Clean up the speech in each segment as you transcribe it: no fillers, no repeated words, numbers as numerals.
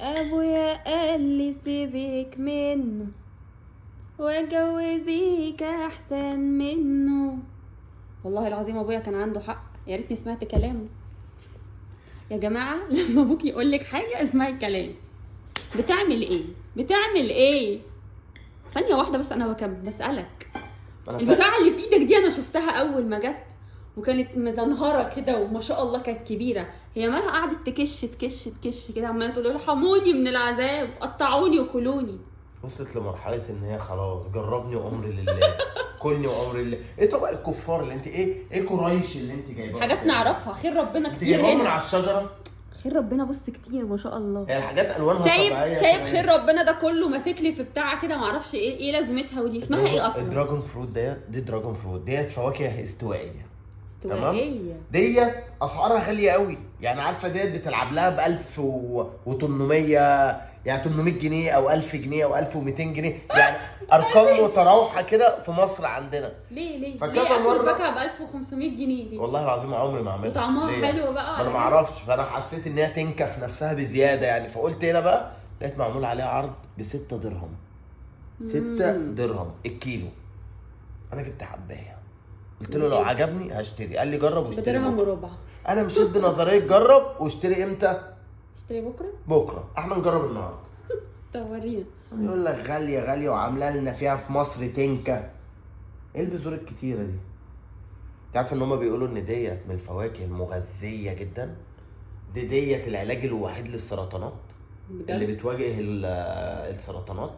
ابويا قال لي سيبك منه واتجوزيك احسن منه. والله العظيم ابويا كان عنده حق، يا ريتني سمعت كلامه. يا جماعه لما ابوك يقول لك حاجه اسمعي الكلام. بتعمل ايه؟ ثانيه واحده بس، انا بسالك. البتاعه اللي في ايدك دي انا شفتها اول ما جت وكانت مزنهره كده وما شاء الله كانت كبيره، هي مالها قعدت تكش كده عماله تقول ارحموني من العذاب، قطعوني وكلوني. وصلت لمرحله ان هي خلاص جربني وامري لله كلني وامري لله. ايه طبق الكفار اللي انت ايه قريش اللي انت جايباها؟ حاجات نعرفها، خير ربنا انت كتير جايباها من هنا. على الشجره؟ خير ربنا بص كتير ما شاء الله. هي الحاجات الوانها سايب طبيعيه. خير ربنا ده كله ماسك لي في بتاعه كده معرفش ايه لازمتها، ودي اسمها ايه اصلا؟ الدراجون فروت دي دراجون فروت ديت فواكه استوائيه. استوائيه ديت اسعارها غاليه قوي، يعني عارفه ديت بتلعب لها ب 1800 يعني 800 جنيه او 1000 جنيه او 1200 جنيه، يعني ارقام متراوحه كده في مصر عندنا. ليه فكذا مره فاكهه ب 1500 جنيه دي؟ والله العظيم عمري ما عملتها. وطعمها حلو بقى؟ انا ما اعرفش، فانا حسيت ان هي تنكف نفسها بزياده يعني، فقلت هنا بقى لقيت معمول عليها عرض ب 6 درهم. 6 درهم الكيلو. انا جبت حبايه قلت له لو عجبني هشتري، قال لي جرب واشتري بدرهم بكره. وربع. انا مشيت بنظريه جرب واشتري امتى؟ اشتري بكره. احنا نجرب النهارده. طب ورينا. يقول لك غاليه وعامله لنا فيها في مصر تنكه. ايه البذور الكتيره دي؟ انت عارف ان هما بيقولوا ان ديت من الفواكه المغذيه جدا، ديت العلاج الوحيد للسرطانات بجد؟ اللي بتواجه السرطانات.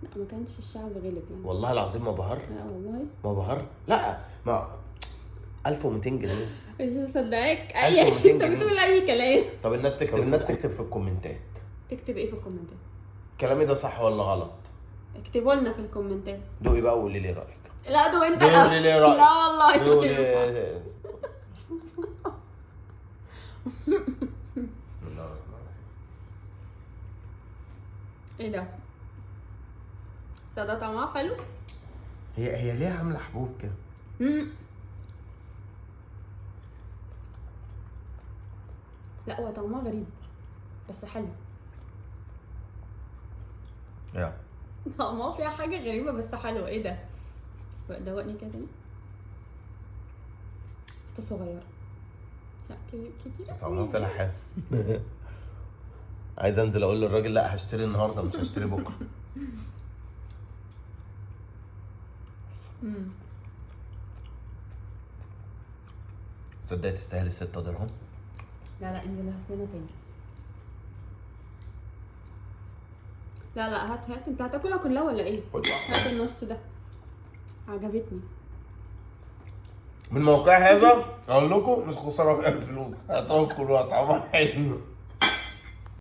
لا ما كانش الشعب غلب يعني. والله العظيم ما بهر. لا والله ما بهر. لا ما 1200 جنيه. مش مصدقاك. 1200 انت جنيه. بتقول اي كلام. طب الناس تكتب في الكومنتات تكتب ايه في الكومنتات؟ كلامي ده صح ولا غلط؟ اكتبوا لنا في الكومنتات. دوقي بقى وقولي لي رايك. لا دو انت قولي لي رايك. لا والله دوقي كتير. لي. بسم الله الرحمن الرحيم. ايه ده طعمها حلو. هي ليه عامله حبوب كده؟ لا هو طعمها غريب بس حلو. يا طعمها فيها حاجه غريبه بس حلوه. ايه ده؟ دوقني كده تاني. حته صغيره. لا كتير. طعمها طلع حلو. عايز انزل اقول للراجل لا هشتري النهارده مش هشتري بكره. تصدقي تستاهل 6 درهم؟ لا انزل هات لنا تاني. لا هات انت هتاكلها كلها ولا ايه؟ هات النص ده عجبتني. من موقع هذا اقول لكم مش خساره في الفلوس، هتاكلوا طعمها حلو.